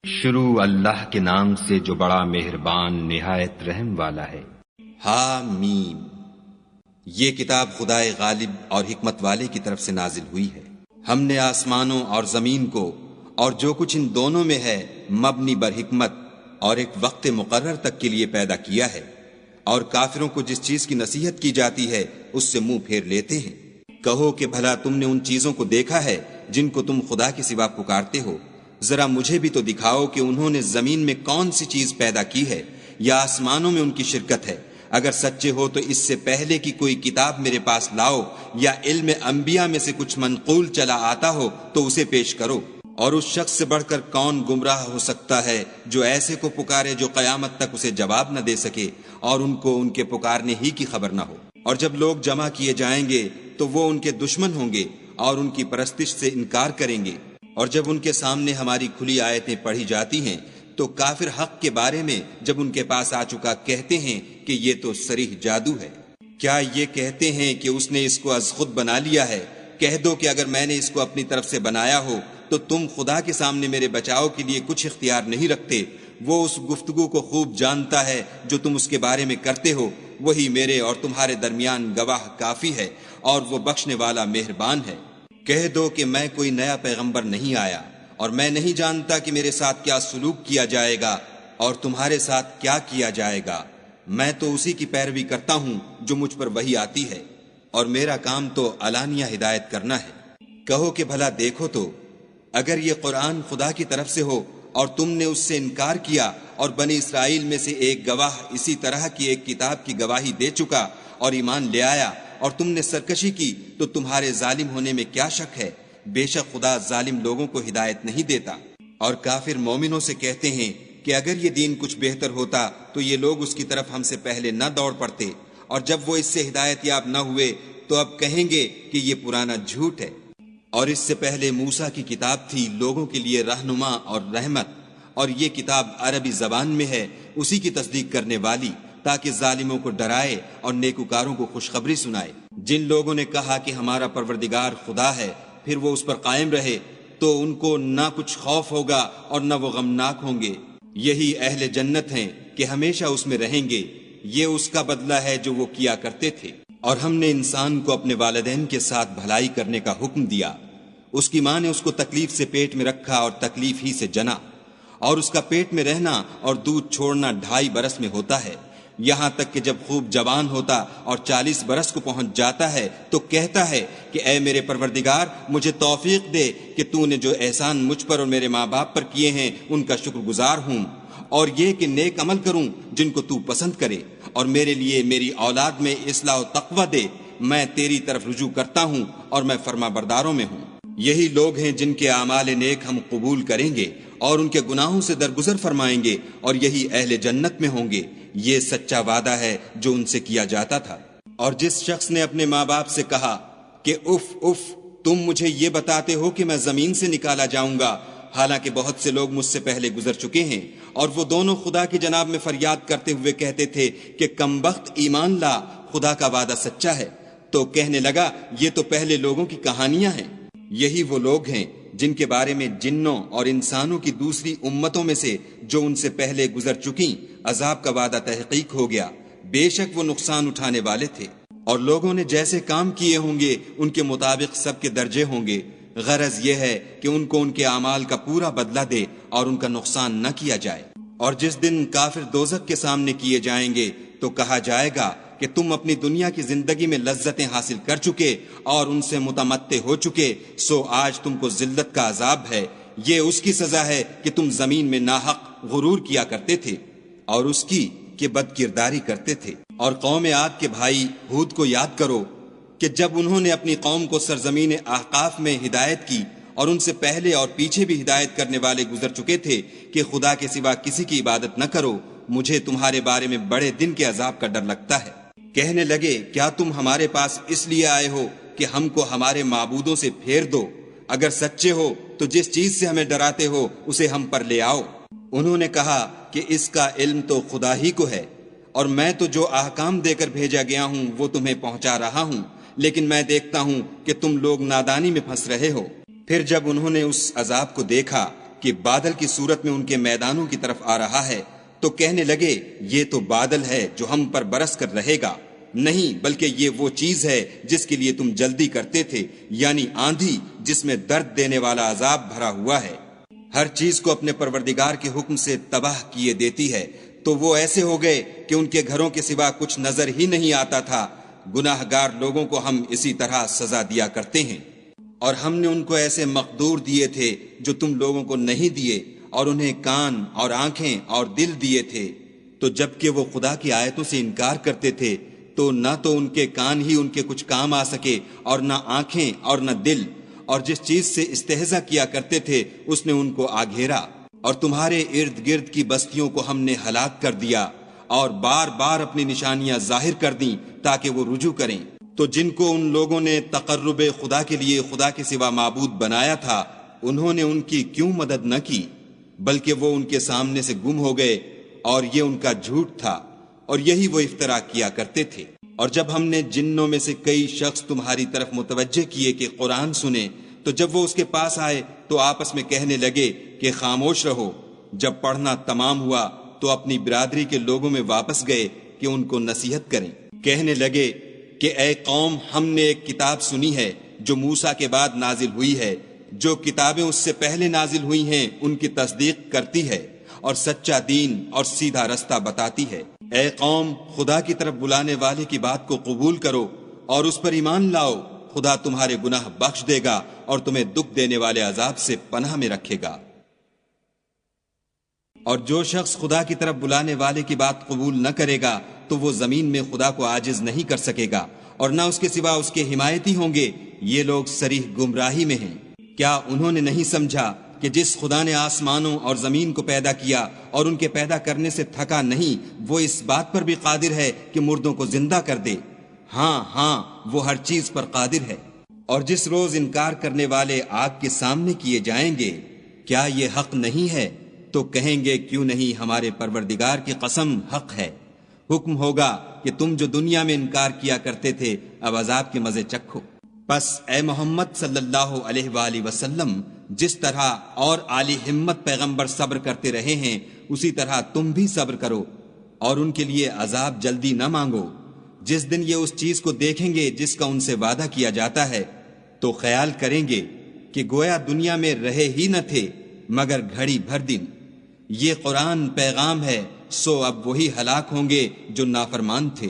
شروع اللہ کے نام سے جو بڑا مہربان نہایت رحم والا ہے۔ حامیم، یہ کتاب خدائے غالب اور حکمت والے کی طرف سے نازل ہوئی ہے۔ ہم نے آسمانوں اور زمین کو اور جو کچھ ان دونوں میں ہے مبنی بر حکمت اور ایک وقت مقرر تک کے لیے پیدا کیا ہے، اور کافروں کو جس چیز کی نصیحت کی جاتی ہے اس سے منہ پھیر لیتے ہیں۔ کہو کہ بھلا تم نے ان چیزوں کو دیکھا ہے جن کو تم خدا کے سوا پکارتے ہو؟ ذرا مجھے بھی تو دکھاؤ کہ انہوں نے زمین میں کون سی چیز پیدا کی ہے یا آسمانوں میں ان کی شرکت ہے۔ اگر سچے ہو تو اس سے پہلے کی کوئی کتاب میرے پاس لاؤ، یا علم انبیاء میں سے کچھ منقول چلا آتا ہو تو اسے پیش کرو۔ اور اس شخص سے بڑھ کر کون گمراہ ہو سکتا ہے جو ایسے کو پکارے جو قیامت تک اسے جواب نہ دے سکے اور ان کو ان کے پکارنے ہی کی خبر نہ ہو۔ اور جب لوگ جمع کیے جائیں گے تو وہ ان کے دشمن ہوں گے اور ان کی پرستش سے انکار کریں گے۔ اور جب ان کے سامنے ہماری کھلی آیتیں پڑھی جاتی ہیں تو کافر حق کے بارے میں جب ان کے پاس آ چکا کہتے ہیں کہ یہ تو صریح جادو ہے۔ کیا یہ کہتے ہیں کہ اس نے اس کو از خود بنا لیا ہے؟ کہہ دو کہ اگر میں نے اس کو اپنی طرف سے بنایا ہو تو تم خدا کے سامنے میرے بچاؤ کے لیے کچھ اختیار نہیں رکھتے۔ وہ اس گفتگو کو خوب جانتا ہے جو تم اس کے بارے میں کرتے ہو، وہی میرے اور تمہارے درمیان گواہ کافی ہے، اور وہ بخشنے والا مہربان ہے۔ کہہ دو کہ میں کوئی نیا پیغمبر نہیں آیا، اور میں نہیں جانتا کہ میرے ساتھ کیا سلوک کیا جائے گا اور تمہارے ساتھ کیا کیا جائے گا۔ میں تو اسی کی پیروی کرتا ہوں جو مجھ پر وحی آتی ہے، اور میرا کام تو علانیہ ہدایت کرنا ہے۔ کہو کہ بھلا دیکھو تو، اگر یہ قرآن خدا کی طرف سے ہو اور تم نے اس سے انکار کیا، اور بنی اسرائیل میں سے ایک گواہ اسی طرح کی ایک کتاب کی گواہی دے چکا اور ایمان لے آیا، اور تم نے سرکشی کی، تو تمہارے ظالم ہونے میں کیا شک ہے؟ بے شک خدا ظالم لوگوں کو ہدایت نہیں دیتا۔ اور کافر مومنوں سے کہتے ہیں کہ اگر یہ دین کچھ بہتر ہوتا تو یہ لوگ اس کی طرف ہم سے پہلے نہ دوڑ پڑتے، اور جب وہ اس سے ہدایت یاب نہ ہوئے تو اب کہیں گے کہ یہ پرانا جھوٹ ہے۔ اور اس سے پہلے موسیٰ کی کتاب تھی لوگوں کے لیے رہنما اور رحمت، اور یہ کتاب عربی زبان میں ہے اسی کی تصدیق کرنے والی، تاکہ ظالموں کو ڈرائے اور نیکوکاروں کو خوشخبری سنائے۔ جن لوگوں نے کہا کہ ہمارا پروردگار خدا ہے، پھر وہ اس پر قائم رہے، تو ان کو نہ کچھ خوف ہوگا اور نہ وہ غمناک ہوں گے۔ یہی اہل جنت ہیں کہ ہمیشہ اس میں رہیں گے، یہ اس کا بدلہ ہے جو وہ کیا کرتے تھے۔ اور ہم نے انسان کو اپنے والدین کے ساتھ بھلائی کرنے کا حکم دیا۔ اس کی ماں نے اس کو تکلیف سے پیٹ میں رکھا اور تکلیف ہی سے جنا، اور اس کا پیٹ میں رہنا اور دودھ چھوڑنا 2.5 برس میں ہوتا ہے، یہاں تک کہ جب خوب جوان ہوتا اور 40 برس کو پہنچ جاتا ہے تو کہتا ہے کہ اے میرے پروردگار، مجھے توفیق دے کہ تو نے جو احسان مجھ پر اور میرے ماں باپ پر کیے ہیں ان کا شکر گزار ہوں، اور یہ کہ نیک عمل کروں جن کو تو پسند کرے، اور میرے لیے میری اولاد میں اصلاح و تقوی دے۔ میں تیری طرف رجوع کرتا ہوں اور میں فرما برداروں میں ہوں۔ یہی لوگ ہیں جن کے اعمال نیک ہم قبول کریں گے اور ان کے گناہوں سے درگزر فرمائیں گے، اور یہی اہل جنت میں ہوں گے۔ یہ سچا وعدہ ہے جو ان سے کیا جاتا تھا۔ اور جس شخص نے اپنے ماں باپ سے کہا کہ اف اف، تم مجھے یہ بتاتے ہو کہ میں زمین سے نکالا جاؤں گا، حالانکہ بہت سے لوگ مجھ سے پہلے گزر چکے ہیں، اور وہ دونوں خدا کی جناب میں فریاد کرتے ہوئے کہتے تھے کہ کمبخت ایمان لا، خدا کا وعدہ سچا ہے، تو کہنے لگا یہ تو پہلے لوگوں کی کہانیاں ہیں۔ یہی وہ لوگ ہیں جن کے بارے میں جنوں اور انسانوں کی دوسری امتوں میں سے جو ان سے پہلے گزر چکیں عذاب کا وعدہ تحقیق ہو گیا، بے شک وہ نقصان اٹھانے والے تھے۔ اور لوگوں نے جیسے کام کیے ہوں گے ان کے مطابق سب کے درجے ہوں گے۔ غرض یہ ہے کہ ان کو ان کے اعمال کا پورا بدلہ دے اور ان کا نقصان نہ کیا جائے۔ اور جس دن کافر دوزخ کے سامنے کیے جائیں گے تو کہا جائے گا کہ تم اپنی دنیا کی زندگی میں لذتیں حاصل کر چکے اور ان سے متمتع ہو چکے، سو آج تم کو ذلت کا عذاب ہے۔ یہ اس کی سزا ہے کہ تم زمین میں ناحق غرور کیا کرتے تھے، اور اس کی کہ بد کرداری کرتے تھے۔ اور قوم عاد کے بھائی ہود کو یاد کرو کہ جب انہوں نے اپنی قوم کو سرزمین احقاف میں ہدایت کی، اور ان سے پہلے اور پیچھے بھی ہدایت کرنے والے گزر چکے تھے کہ خدا کے سوا کسی کی عبادت نہ کرو، مجھے تمہارے بارے میں بڑے دن کے عذاب کا ڈر لگتا ہے۔ کہنے لگے کیا تم ہمارے پاس اس لیے آئے ہو کہ ہم کو ہمارے معبودوں سے پھیر دو؟ اگر سچے ہو تو جس چیز سے ہمیں ڈراتے ہو اسے ہم پر لے آؤ۔ انہوں نے کہا کہ اس کا علم تو خدا ہی کو ہے، اور میں تو جو احکام دے کر بھیجا گیا ہوں وہ تمہیں پہنچا رہا ہوں، لیکن میں دیکھتا ہوں کہ تم لوگ نادانی میں پھنس رہے ہو۔ پھر جب انہوں نے اس عذاب کو دیکھا کہ بادل کی صورت میں ان کے میدانوں کی طرف آ رہا ہے تو کہنے لگے یہ تو بادل ہے جو ہم پر برس کر رہے گا، نہیں بلکہ یہ وہ چیز ہے جس کے لیے تم جلدی کرتے تھے، یعنی آندھی جس میں درد دینے والا عذاب بھرا ہوا ہے۔ ہر چیز کو اپنے پروردگار کے حکم سے تباہ کیے دیتی ہے، تو وہ ایسے ہو گئے کہ ان کے گھروں کے سوا کچھ نظر ہی نہیں آتا تھا۔ گناہ گار لوگوں کو ہم اسی طرح سزا دیا کرتے ہیں، اور ہم نے ان کو ایسے مقدور دیے تھے جو تم لوگوں کو نہیں دیے، اور انہیں کان اور آنکھیں اور دل دیے تھے، تو جب کہ وہ خدا کی آیتوں سے انکار کرتے تھے تو نہ تو ان کے کان ہی ان کے کچھ کام آ سکے اور نہ آنکھیں اور نہ دل، اور جس چیز سے استہزا کیا کرتے تھے اس نے ان کو آ گھیرا، اور تمہارے ارد گرد کی بستیوں کو ہم نے ہلاک کر دیا اور بار بار اپنی نشانیاں ظاہر کر دیں تاکہ وہ رجوع کریں۔ تو جن کو ان لوگوں نے تقرب خدا کے لیے خدا کے سوا معبود بنایا تھا، انہوں نے ان کی کیوں مدد نہ کی، بلکہ وہ ان کے سامنے سے گم ہو گئے، اور یہ ان کا جھوٹ تھا، اور یہی وہ افترا کیا کرتے تھے۔ اور جب ہم نے جنوں میں سے کئی شخص تمہاری طرف متوجہ کیے کہ قرآن سنیں، تو جب وہ اس کے پاس آئے تو آپس میں کہنے لگے کہ خاموش رہو۔ جب پڑھنا تمام ہوا تو اپنی برادری کے لوگوں میں واپس گئے کہ ان کو نصیحت کریں۔ کہنے لگے کہ اے قوم، ہم نے ایک کتاب سنی ہے جو موسیٰ کے بعد نازل ہوئی ہے، جو کتابیں اس سے پہلے نازل ہوئی ہیں ان کی تصدیق کرتی ہے اور سچا دین اور سیدھا رستہ بتاتی ہے۔ اے قوم، خدا کی طرف بلانے والے کی بات کو قبول کرو اور اس پر ایمان لاؤ، خدا تمہارے گناہ بخش دے گا اور تمہیں دکھ دینے والے عذاب سے پناہ میں رکھے گا۔ اور جو شخص خدا کی طرف بلانے والے کی بات قبول نہ کرے گا تو وہ زمین میں خدا کو عاجز نہیں کر سکے گا، اور نہ اس کے سوا اس کے حمایتی ہوں گے۔ یہ لوگ صریح گمراہی میں ہیں۔ کیا انہوں نے نہیں سمجھا کہ جس خدا نے آسمانوں اور زمین کو پیدا کیا اور ان کے پیدا کرنے سے تھکا نہیں، وہ اس بات پر بھی قادر ہے کہ مردوں کو زندہ کر دے؟ ہاں ہاں، وہ ہر چیز پر قادر ہے۔ اور جس روز انکار کرنے والے آگ کے سامنے کیے جائیں گے، کیا یہ حق نہیں ہے؟ تو کہیں گے کیوں نہیں، ہمارے پروردگار کی قسم حق ہے۔ حکم ہوگا کہ تم جو دنیا میں انکار کیا کرتے تھے اب عذاب کے مزے چکھو۔ پس اے محمد صلی اللہ علیہ وآلہ وسلم، جس طرح اور عالی ہمت پیغمبر صبر کرتے رہے ہیں اسی طرح تم بھی صبر کرو، اور ان کے لیے عذاب جلدی نہ مانگو۔ جس دن یہ اس چیز کو دیکھیں گے جس کا ان سے وعدہ کیا جاتا ہے تو خیال کریں گے کہ گویا دنیا میں رہے ہی نہ تھے مگر گھڑی بھر دن۔ یہ قرآن پیغام ہے، سو اب وہی ہلاک ہوں گے جو نافرمان تھے۔